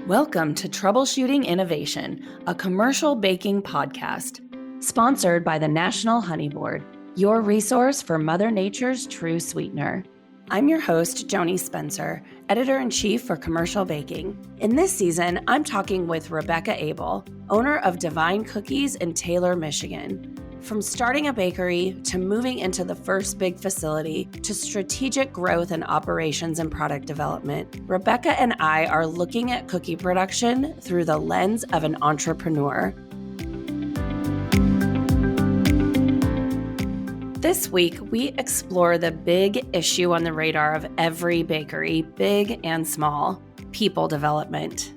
Welcome to Troubleshooting Innovation, a commercial baking podcast, sponsored by the National Honey Board, your resource for Mother Nature's true sweetener. I'm your host, Joanie Spencer, Editor-in-Chief for Commercial Baking. In this season, I'm talking with Rebecca Abel, owner of Divine Cookies in Taylor, Michigan. From starting a bakery to moving into the first big facility to strategic growth in operations and product development, Rebecca and I are looking at cookie production through the lens of an entrepreneur. This week, we explore the big issue on the radar of every bakery, big and small, people development.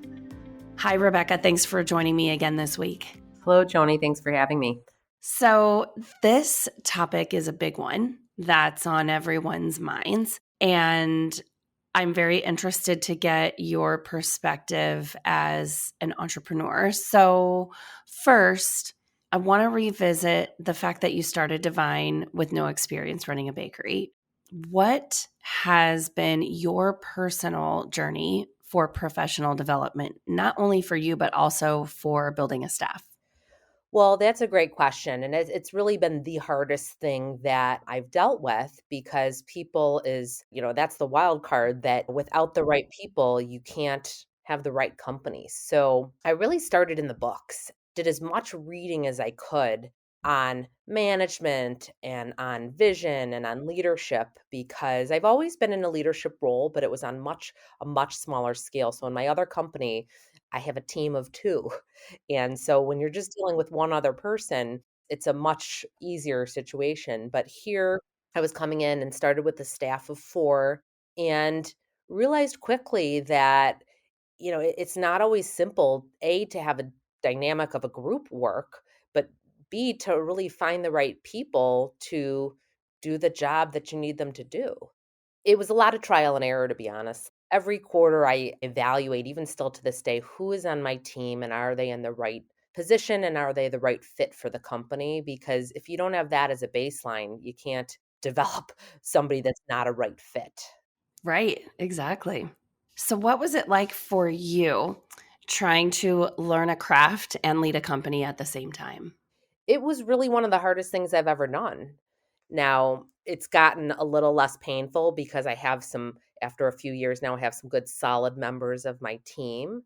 Hi, Rebecca. Thanks for joining me again this week. Hello, Joanie. Thanks for having me. So this topic is a big one that's on everyone's minds, and I'm very interested to get your perspective as an entrepreneur. So first, I want to revisit the fact that you started Divine with no experience running a bakery. What has been your personal journey for professional development, not only for you, but also for building a staff? Well, that's a great question. And it's really been the hardest thing that I've dealt with because people that's the wild card that without the right people, you can't have the right company. So I really started in the books, did as much reading as I could on management and on vision and on leadership because I've always been in a leadership role, but it was on a much smaller scale. So in my other company, I have a team of two. And so when you're just dealing with one other person, it's a much easier situation. But here I was coming in and started with a staff of four and realized quickly that, it's not always simple, A, to have a dynamic of a group work, but B, to really find the right people to do the job that you need them to do. It was a lot of trial and error, to be honest. Every quarter, I evaluate, even still to this day, who is on my team and are they in the right position and are they the right fit for the company? Because if you don't have that as a baseline, you can't develop somebody that's not a right fit. Right, exactly. So, what was it like for you trying to learn a craft and lead a company at the same time? It was really one of the hardest things I've ever done. Now, it's gotten a little less painful because after a few years now, I have some good solid members of my team,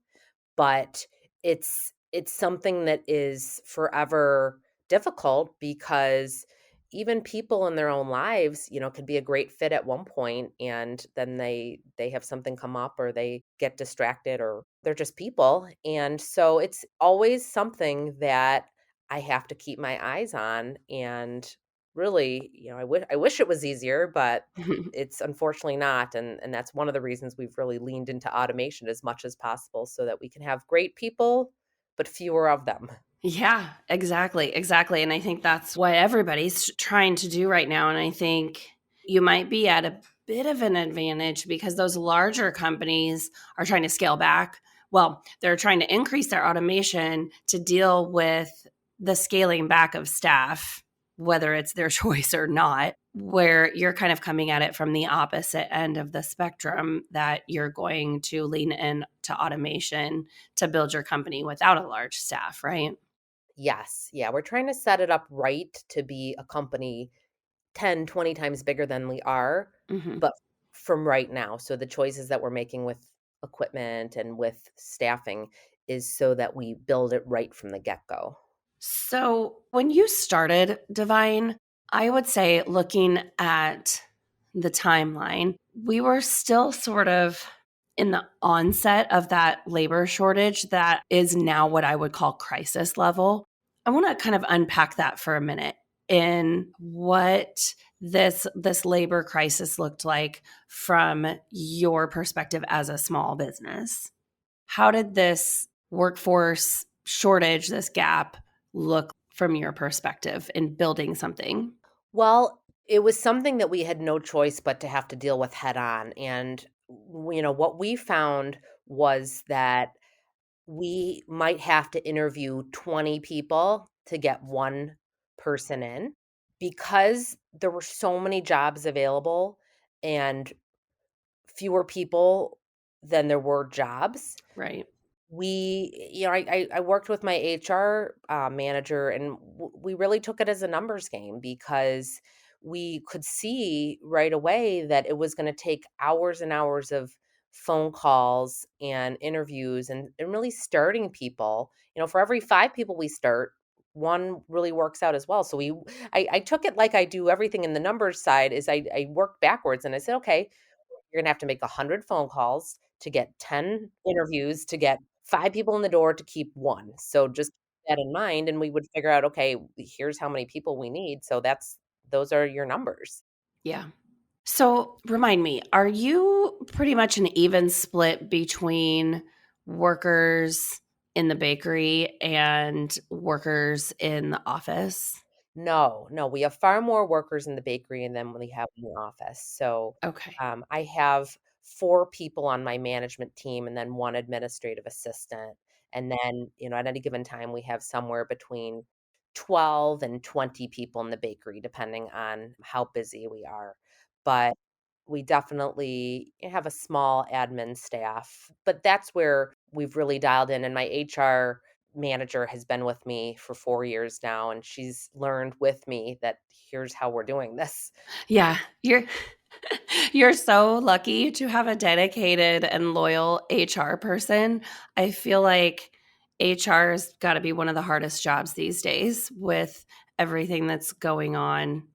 but it's something that is forever difficult because even people in their own lives, can be a great fit at one point and then they have something come up or they get distracted or they're just people. And so it's always something that I have to keep my eyes on and really, I wish it was easier, but it's unfortunately not, and that's one of the reasons we've really leaned into automation as much as possible so that we can have great people, but fewer of them. Yeah, exactly. Exactly. And I think that's what everybody's trying to do right now. And I think you might be at a bit of an advantage because those larger companies are trying to scale back. Well, they're trying to increase their automation to deal with the scaling back of staff, whether it's their choice or not, where you're kind of coming at it from the opposite end of the spectrum, that you're going to lean into automation to build your company without a large staff, right? Yes, yeah, we're trying to set it up right to be a company 10, 20 times bigger than we are, Hmm. but from right now. So the choices that we're making with equipment and with staffing is so that we build it right from the get-go. So, when you started Divine, I would say looking at the timeline, we were still sort of in the onset of that labor shortage that is now what I would call crisis level. I want to kind of unpack that for a minute in what this labor crisis looked like from your perspective as a small business. How did this workforce shortage, this gap, look from your perspective in building something? Well, it was something that we had no choice but to have to deal with head on. And, what we found was that we might have to interview 20 people to get one person in because there were so many jobs available and fewer people than there were jobs. Right. I worked with my HR manager, and we really took it as a numbers game because we could see right away that it was going to take hours and hours of phone calls and interviews and really starting people. For every 5 people we start, one really works out as well. So I took it like I do everything in the numbers side is I work backwards, and I said, okay, you're gonna have to make 100 phone calls to get 10 interviews to get 5 people in the door to keep 1. So just keep that in mind, and we would figure out, okay, here's how many people we need, so those are your numbers. Yeah. So remind me, are you pretty much an even split between workers in the bakery and workers in the office? No, no, we have far more workers in the bakery than we have in the office. So, Okay. I have 4 people on my management team and then 1 administrative assistant. And then, at any given time, we have somewhere between 12 and 20 people in the bakery, depending on how busy we are. But we definitely have a small admin staff, but that's where we've really dialed in, and my HR manager has been with me for 4 years now, and she's learned with me that here's how we're doing this. Yeah, you're so lucky to have a dedicated and loyal HR person. I feel like HR's got to be one of the hardest jobs these days with everything that's going on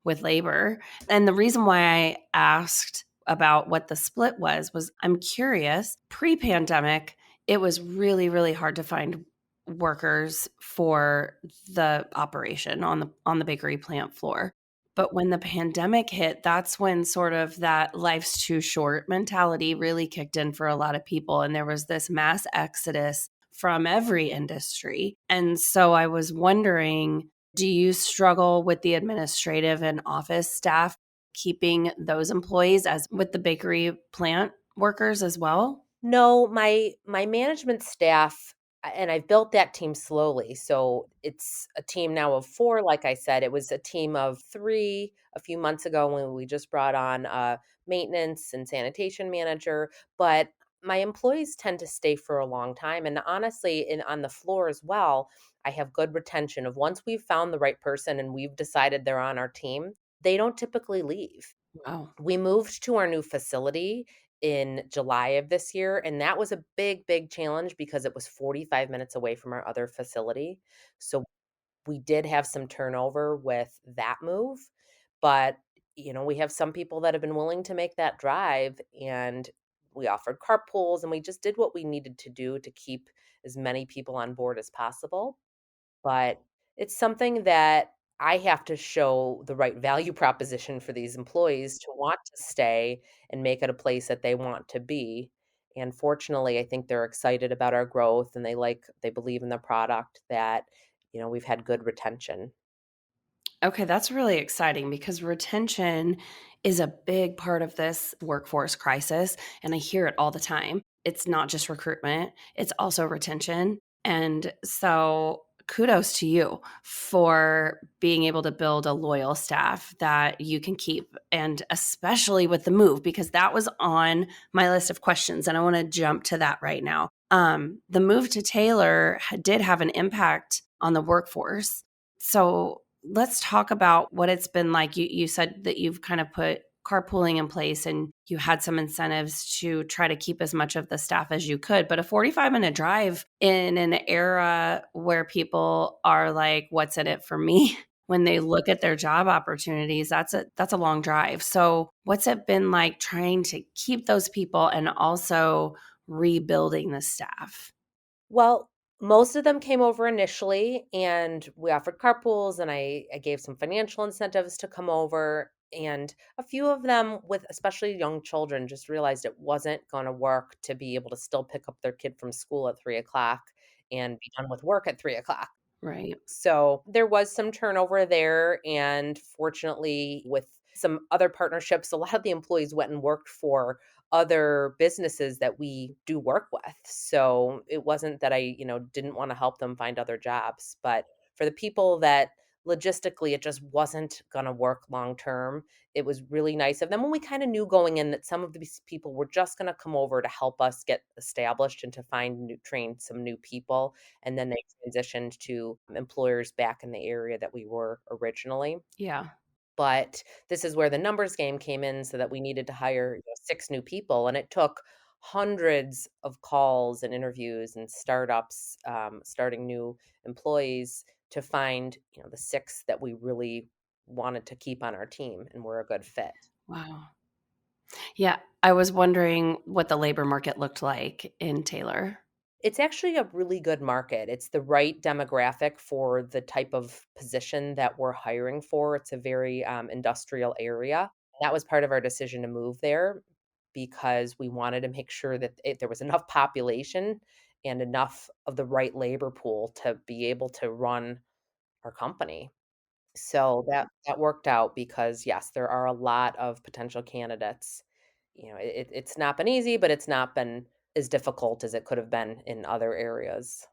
with labor. And the reason why I asked about what the split was I'm curious. Pre-pandemic, it was really really hard to find workers for the operation on the bakery plant floor. But when the pandemic hit, that's when sort of that life's too short mentality really kicked in for a lot of people. And there was this mass exodus from every industry. And so I was wondering, do you struggle with the administrative and office staff keeping those employees as with the bakery plant workers as well? No, my management staff, and I've built that team slowly. So it's a team now of 4, like I said. It was a team of 3 a few months ago when we just brought on a maintenance and sanitation manager, but my employees tend to stay for a long time, and honestly, on the floor as well, I have good retention of once we've found the right person and we've decided they're on our team, they don't typically leave. Wow. We moved to our new facility in July of this year, and that was a big, big challenge because it was 45 minutes away from our other facility. So we did have some turnover with that move, but we have some people that have been willing to make that drive, and we offered carpools, and we just did what we needed to do to keep as many people on board as possible. But it's something that I have to show the right value proposition for these employees to want to stay and make it a place that they want to be. And fortunately, I think they're excited about our growth, and they believe in the product that, we've had good retention. Okay, that's really exciting because retention is a big part of this workforce crisis. And I hear it all the time. It's not just recruitment, it's also retention. And so kudos to you for being able to build a loyal staff that you can keep. And especially with the move, because that was on my list of questions. And I want to jump to that right now. The move to Taylor did have an impact on the workforce. So let's talk about what it's been like. You said that you've kind of put carpooling in place and you had some incentives to try to keep as much of the staff as you could. But a 45-minute drive in an era where people are like, what's in it for me? When they look at their job opportunities, that's a long drive. So what's it been like trying to keep those people and also rebuilding the staff? Well, most of them came over initially, and we offered carpools, and I gave some financial incentives to come over. And a few of them, with especially young children, just realized it wasn't going to work to be able to still pick up their kid from school at 3 o'clock and be done with work at 3 o'clock. Right. So there was some turnover there. And fortunately, with some other partnerships, a lot of the employees went and worked for other businesses that we do work with. So it wasn't that I didn't want to help them find other jobs. But for the people that logistically, it just wasn't gonna work long term. It was really nice of them when we kinda knew going in that some of these people were just gonna come over to help us get established and to find new train some new people, and then they transitioned to employers back in the area that we were originally. Yeah. But this is where the numbers game came in so that we needed to hire, 6 new people, and it took hundreds of calls and interviews and startups, starting new employees to find, the 6 that we really wanted to keep on our team and were a good fit. Wow. Yeah, I was wondering what the labor market looked like in Taylor. It's actually a really good market. It's the right demographic for the type of position that we're hiring for. It's a very, industrial area. That was part of our decision to move there because we wanted to make sure that there was enough population and enough of the right labor pool to be able to run our company. So that worked out because, yes, there are a lot of potential candidates. It's not been easy, but it's not been as difficult as it could have been in other areas.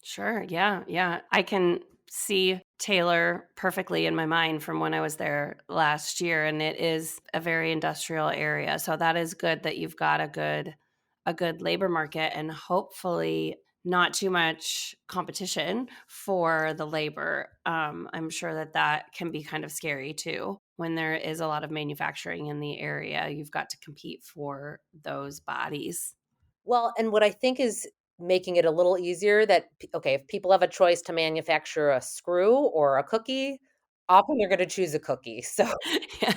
Sure. Yeah. Yeah. I can see Taylor perfectly in my mind from when I was there last year, and it is a very industrial area. So that is good that you've got a good labor market, and hopefully not too much competition for the labor. I'm sure that that can be kind of scary too. When there is a lot of manufacturing in the area, you've got to compete for those bodies. Well, and what I think is making it a little easier that okay, if people have a choice to manufacture a screw or a cookie, often they're gonna choose a cookie. So Yeah.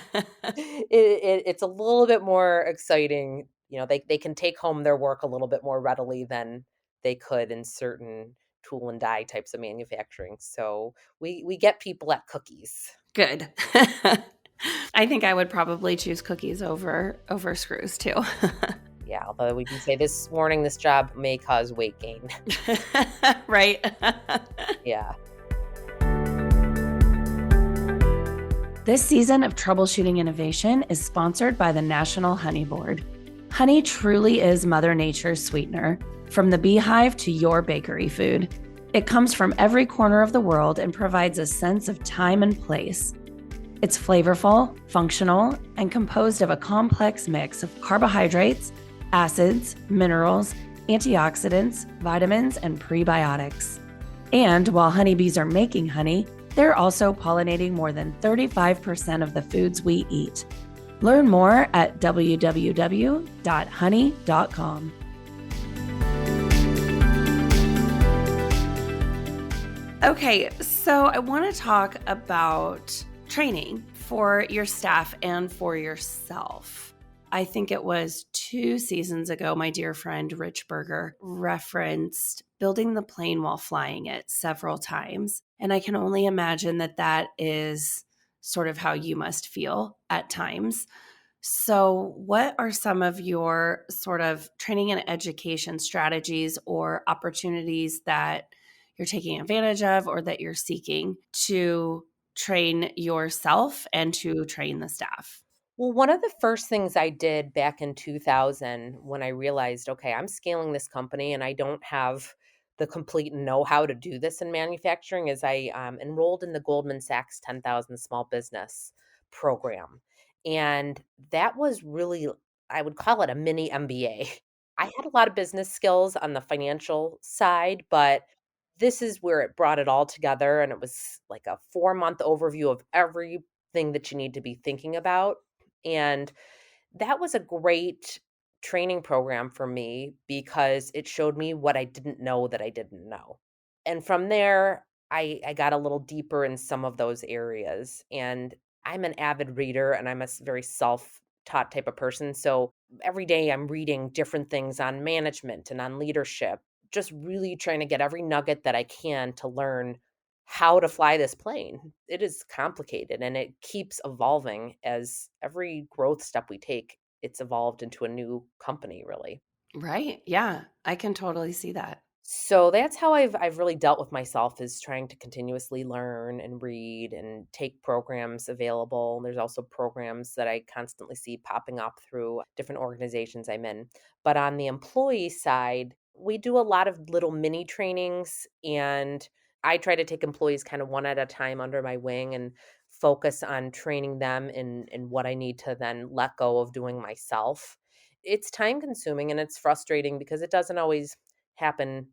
it's a little bit more exciting. They can take home their work a little bit more readily than they could in certain tool and die types of manufacturing. So we get people at cookies. Good. I think I would probably choose cookies over screws too. Yeah, although we do say this warning, this job may cause weight gain. Right? Yeah. This season of Troubleshooting Innovation is sponsored by the National Honey Board. Honey truly is Mother Nature's sweetener, from the beehive to your bakery food. It comes from every corner of the world and provides a sense of time and place. It's flavorful, functional, and composed of a complex mix of carbohydrates, acids, minerals, antioxidants, vitamins, and prebiotics. And while honeybees are making honey, they're also pollinating more than 35% of the foods we eat. Learn more at www.honey.com. Okay, so I want to talk about training for your staff and for yourself. I think it was 2 seasons ago, my dear friend Rich Berger referenced building the plane while flying it several times. And I can only imagine that that is sort of how you must feel at times. So, what are some of your sort of training and education strategies or opportunities that you're taking advantage of or that you're seeking to train yourself and to train the staff? Well, one of the first things I did back in 2000 when I realized, okay, I'm scaling this company and I don't have the complete know how to do this in manufacturing is I enrolled in the Goldman Sachs 10,000 Small Business program. And that was really, I would call it a mini MBA. I had a lot of business skills on the financial side, but this is where it brought it all together. And it was like a 4-month overview of everything that you need to be thinking about, and that was a great training program for me because it showed me what I didn't know that I didn't know. And from there, I got a little deeper in some of those areas. And I'm an avid reader and I'm a very self taught type of person. So every day I'm reading different things on management and on leadership, just really trying to get every nugget that I can to learn how to fly this plane. It is complicated and it keeps evolving as every growth step we take, it's evolved into a new company, really. Right. Yeah, I can totally see that. So that's how I've really dealt with myself is trying to continuously learn and read and take programs available. There's also programs that I constantly see popping up through different organizations I'm in. But on the employee side, we do a lot of little mini trainings and I try to take employees kind of one at a time under my wing and focus on training them in what I need to then let go of doing myself. It's time consuming and it's frustrating because it doesn't always happen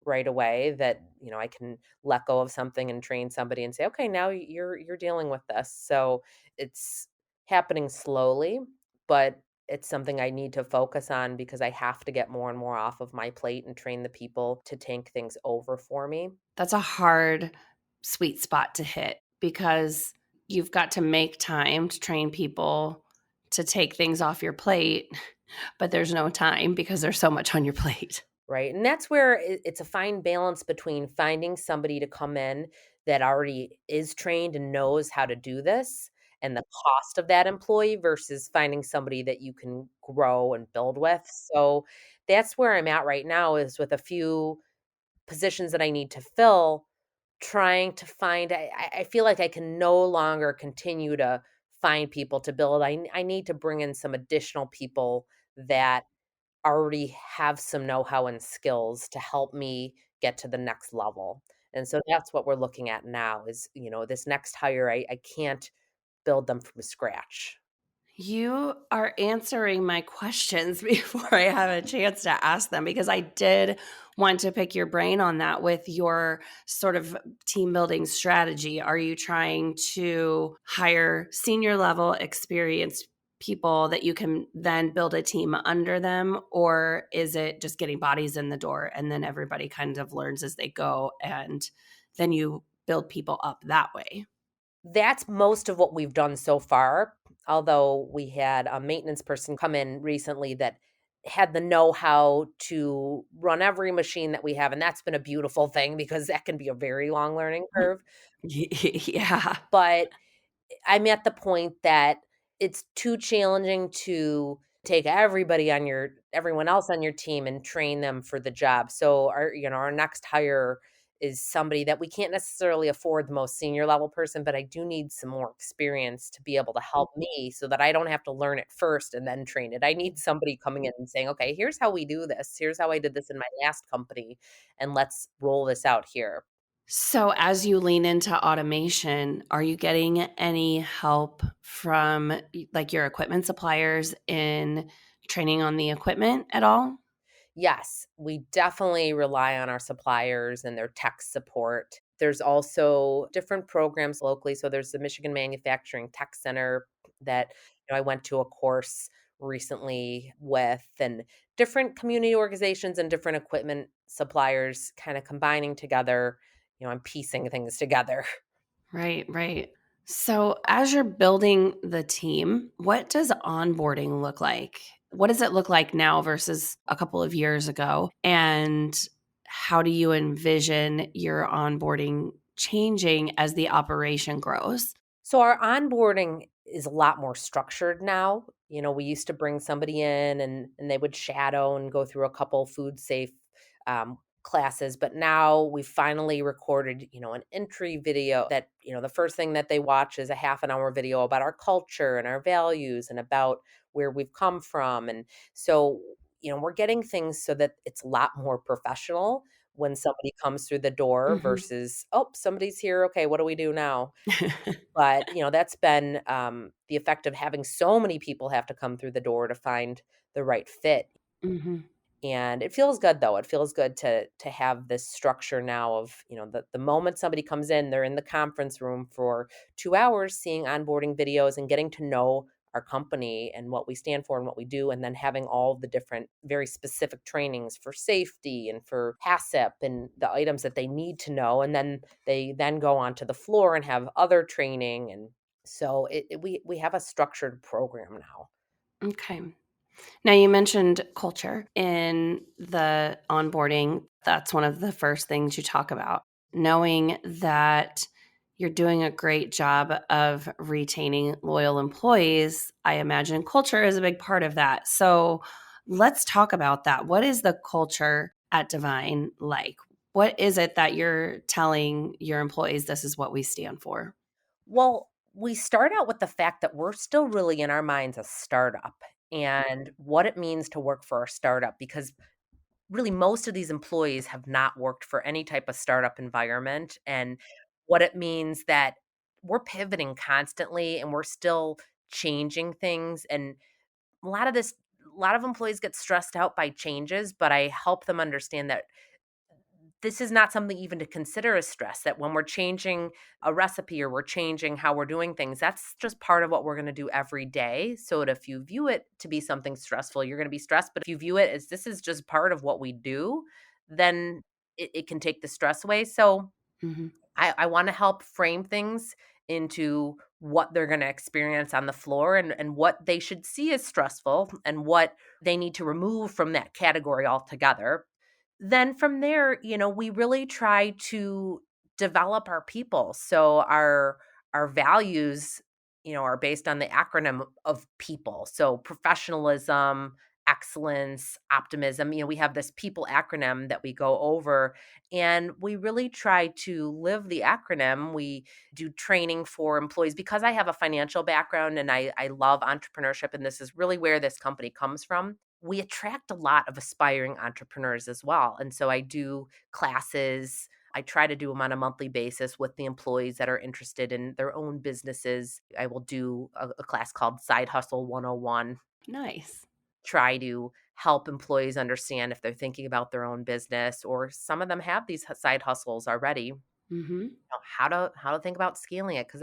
right away that, I can let go of something and train somebody and say, "Okay, now you're dealing with this." So, it's happening slowly, but it's something I need to focus on because I have to get more and more off of my plate and train the people to take things over for me. That's a hard sweet spot to hit because you've got to make time to train people to take things off your plate, but there's no time because there's so much on your plate. Right, and that's where it's a fine balance between finding somebody to come in that already is trained and knows how to do this, and the cost of that employee versus finding somebody that you can grow and build with. So, that's where I'm at right now is with a few positions that I need to fill, trying to find I feel like I can no longer continue to find people to build. I need to bring in some additional people that already have some know-how and skills to help me get to the next level. And so that's what we're looking at now is, this next hire, I can't build them from scratch. You are answering my questions before I have a chance to ask them because I did want to pick your brain on that with your sort of team building strategy. Are you trying to hire senior level experienced people that you can then build a team under them? Or is it just getting bodies in the door and then everybody kind of learns as they go and then you build people up that way? That's most of what we've done so far, although we had a maintenance person come in recently that had the know-how to run every machine that we have, and that's been a beautiful thing because that can be a very long learning curve. Yeah. But I'm at the point that it's too challenging to take everyone else on your team and train them for the job. So our next hire is somebody that we can't necessarily afford the most senior level person, but I do need some more experience to be able to help me so that I don't have to learn it first and then train it. I need somebody coming in and saying, "Okay, here's how we do this. Here's how I did this in my last company, and let's roll this out here." So, as you lean into automation, are you getting any help from like your equipment suppliers in training on the equipment at all? Yes, we definitely rely on our suppliers and their tech support. There's also different programs locally. So there's the Michigan Manufacturing Tech Center that I went to a course recently with, and different community organizations and different equipment suppliers kind of combining together, and piecing things together. Right, right. So, as you're building the team, what does onboarding look like? What does it look like now versus a couple of years ago? And how do you envision your onboarding changing as the operation grows? So our onboarding is a lot more structured now. We used to bring somebody in and they would shadow and go through a couple food safe classes, but now we finally recorded, an entry video that, the first thing that they watch is a half an hour video about our culture and our values and about where we've come from. And so, we're getting things so that it's a lot more professional when somebody comes through the door Mhm. versus, oh, somebody's here. Okay, what do we do now? But, that's been, the effect of having so many people have to come through the door to find the right fit. Mhm. And it feels good though. It feels good to have this structure now of, the moment somebody comes in, they're in the conference room for 2 hours seeing onboarding videos and getting to know our company and what we stand for and what we do, and then having all the different very specific trainings for safety and for HACCP and the items that they need to know. And then they then go onto the floor and have other training. And so we have a structured program now. Okay. Now, you mentioned culture in the onboarding. That's one of the first things you talk about. Knowing that you're doing a great job of retaining loyal employees, I imagine culture is a big part of that. So, let's talk about that. What is the culture at Divine like? What is it that you're telling your employees this is what we stand for? Well, we start out with the fact that we're still really in our minds a startup and what it means to work for a startup because really most of these employees have not worked for any type of startup environment, and what it means that we're pivoting constantly and we're still changing things, and a lot of this a lot of employees get stressed out by changes, but I help them understand that this is not something even to consider as stress, that when we're changing a recipe or we're changing how we're doing things, that's just part of what we're going to do every day. So that if you view it to be something stressful, you're going to be stressed. But if you view it as this is just part of what we do, then it can take the stress away. So Hmm. I want to help frame things into what they're going to experience on the floor, and what they should see as stressful and what they need to remove from that category altogether. Then from there, we really try to develop our people. So our values, are based on the acronym of people. So professionalism, excellence, optimism. We have this people acronym that we go over, and we really try to live the acronym. We do training for employees because I have a financial background and I love entrepreneurship. And this is really where this company comes from. We attract a lot of aspiring entrepreneurs as well. And so I do classes. I try to do them on a monthly basis with the employees that are interested in their own businesses. I will do a class called Side Hustle 101, Nice. try to help employees understand if they're thinking about their own business, or some of them have these side hustles already, Hmm. how to think about scaling it, because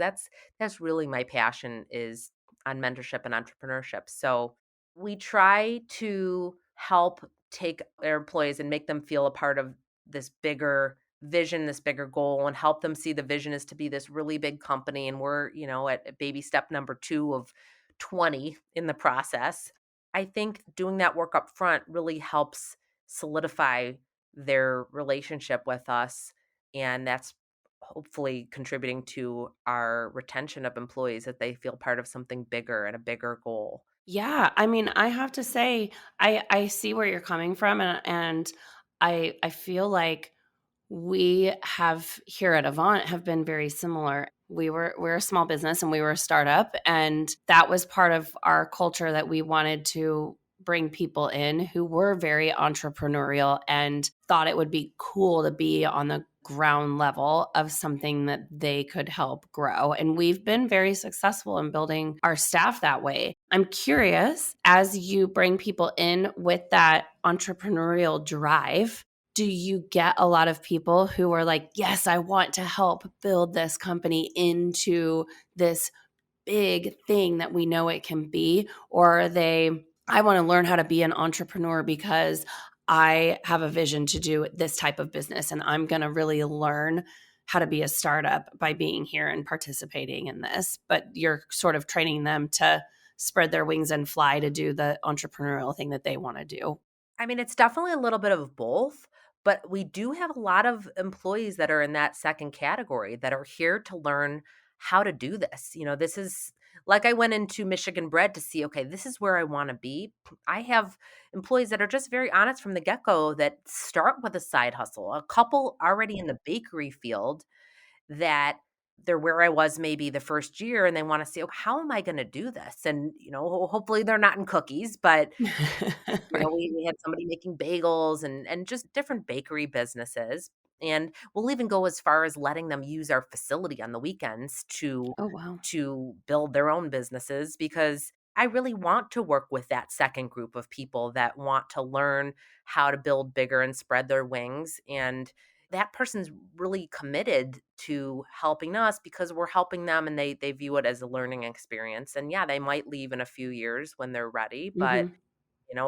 that's really my passion, is on mentorship and entrepreneurship. So we try to help take our employees and make them feel a part of this bigger vision, this bigger goal, and help them see the vision is to be this really big company, and we're at baby step number 2 of 20 in the process. I think doing that work up front really helps solidify their relationship with us, and that's hopefully contributing to our retention of employees, that they feel part of something bigger and a bigger goal. Yeah, I mean, I have to say, I see where you're coming from, and I feel like we have here at Avant have been very similar. We're a small business and we were a startup, and that was part of our culture, that we wanted to bring people in who were very entrepreneurial and thought it would be cool to be on the ground level of something that they could help grow. And we've been very successful in building our staff that way. I'm curious, as you bring people in with that entrepreneurial drive, do you get a lot of people who are like, yes, I want to help build this company into this big thing that we know it can be? Or are they, I want to learn how to be an entrepreneur because I have a vision to do this type of business and I'm going to really learn how to be a startup by being here and participating in this? But you're sort of training them to spread their wings and fly to do the entrepreneurial thing that they want to do. I mean, it's definitely a little bit of both, but we do have a lot of employees that are in that second category that are here to learn how to do this. This is like, I went into Michigan Bread to see, okay, this is where I want to be. I have employees that are just very honest from the get go, that start with a side hustle, a couple already in the bakery field, that they're where I was maybe the first year, and they want to see, oh, how am I going to do this? And, hopefully they're not in cookies, but Right. we had somebody making bagels and just different bakery businesses. And we'll even go as far as letting them use our facility on the weekends to Oh, wow. build their own businesses, because I really want to work with that second group of people that want to learn how to build bigger and spread their wings. And that person's really committed to helping us because we're helping them, and they view it as a learning experience. And yeah, they might leave in a few years when they're ready, but Mhm.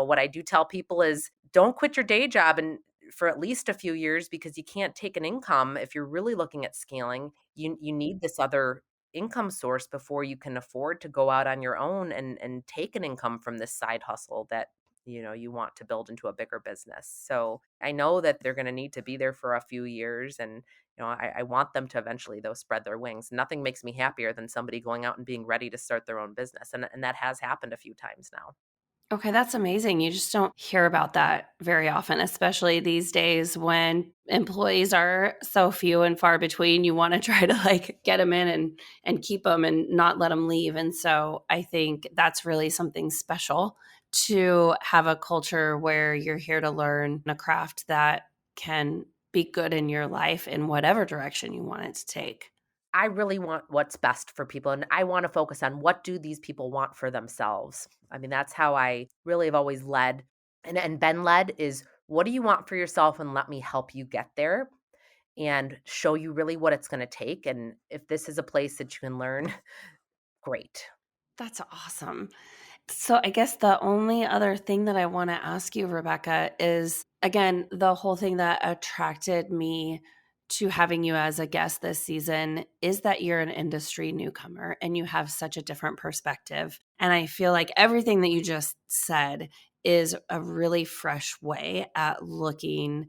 what I do tell people is, don't quit your day job and for at least a few years, because you can't take an income if you're really looking at scaling. You need this other income source before you can afford to go out on your own and take an income from this side hustle that you want to build into a bigger business. So I know that they're going to need to be there for a few years, and I want them to eventually, though, spread their wings. Nothing makes me happier than somebody going out and being ready to start their own business, and that has happened a few times now. Okay, that's amazing. You just don't hear about that very often, especially these days when employees are so few and far between. You want to try to like get them in and keep them and not let them leave. And so I think that's really something special to have a culture where you're here to learn a craft that can be good in your life in whatever direction you want it to take. I really want what's best for people, and I wanna focus on what do these people want for themselves. I mean, that's how I really have always led and been led is, "What do you want for yourself, and let me help you get there, and show you really what it's gonna take, and if this is a place that you can learn, great." That's awesome. So I guess the only other thing that I want to ask you, Rebecca, is again, the whole thing that attracted me to having you as a guest this season is that you're an industry newcomer and you have such a different perspective. And I feel like everything that you just said is a really fresh way at looking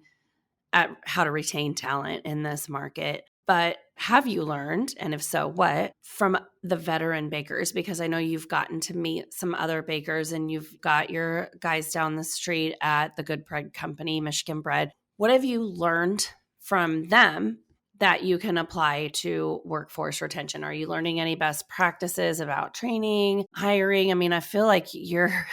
at how to retain talent in this market. But have you learned, and if so, what, from the veteran bakers? Because I know you've gotten to meet some other bakers and you've got your guys down the street at the Good Bread Company, Michigan Bread. What have you learned from them that you can apply to workforce retention? Are you learning any best practices about training, hiring? I mean, I feel like you're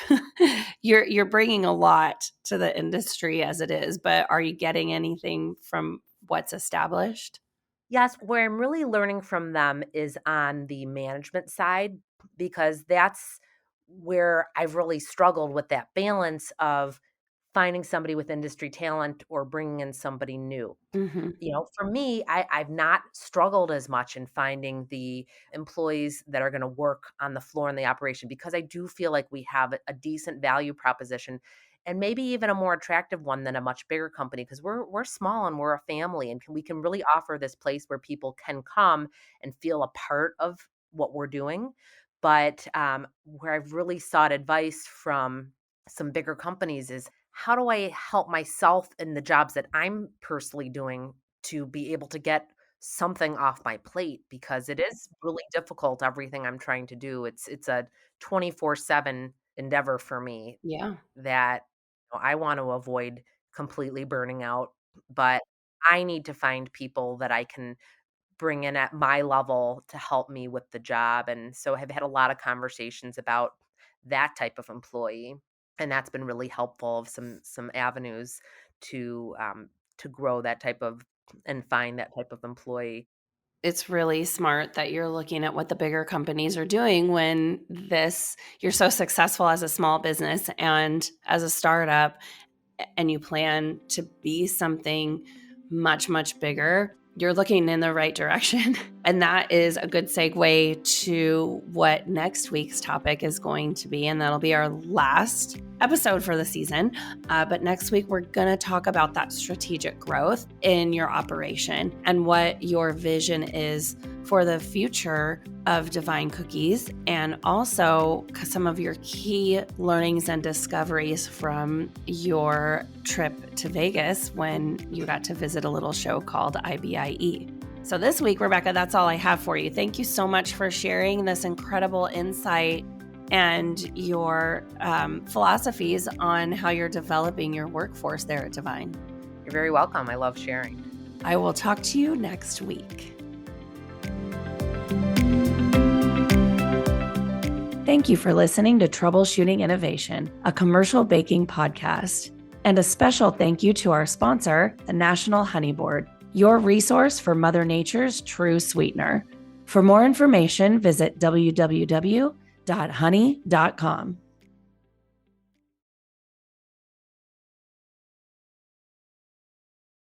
you're bringing a lot to the industry as it is, but are you getting anything from what's established? Yes, where I'm really learning from them is on the management side because that's where I've really struggled with that balance of finding somebody with industry talent or bringing in somebody new. Mhm. For me, I've not struggled as much in finding the employees that are going to work on the floor in the operation because I do feel like we have a decent value proposition and maybe even a more attractive one than a much bigger company because we're small and we're a family and we can really offer this place where people can come and feel a part of what we're doing. But where I've really sought advice from some bigger companies is how do I help myself in the jobs that I'm personally doing to be able to get something off my plate because it is really difficult everything I'm trying to do. It's a 24/7 endeavor for me Yeah. that I want to avoid completely burning out, but I need to find people that I can bring in at my level to help me with the job, and so have had a lot of conversations about that type of employee, and that's been really helpful of some avenues to grow that type of and find that type of employee. It's really smart that you're looking at what the bigger companies are doing when you're so successful as a small business and as a startup and you plan to be something much, much bigger, you're looking in the right direction. And that is a good segue to what next week's topic is going to be. And that'll be our last episode for the season. But next week, we're going to talk about that strategic growth in your operation and what your vision is for the future of Divine Cookies, and also some of your key learnings and discoveries from your trip to Vegas when you got to visit a little show called IBIE. So this week, Rebecca, that's all I have for you. Thank you so much for sharing this incredible insight and your philosophies on how you're developing your workforce there at Divine. You're very welcome. I love sharing. I will talk to you next week. Thank you for listening to Troubleshooting Innovation, a commercial baking podcast. And a special thank you to our sponsor, the National Honey Board, your resource for Mother Nature's true sweetener. For more information, visit www.honey.com.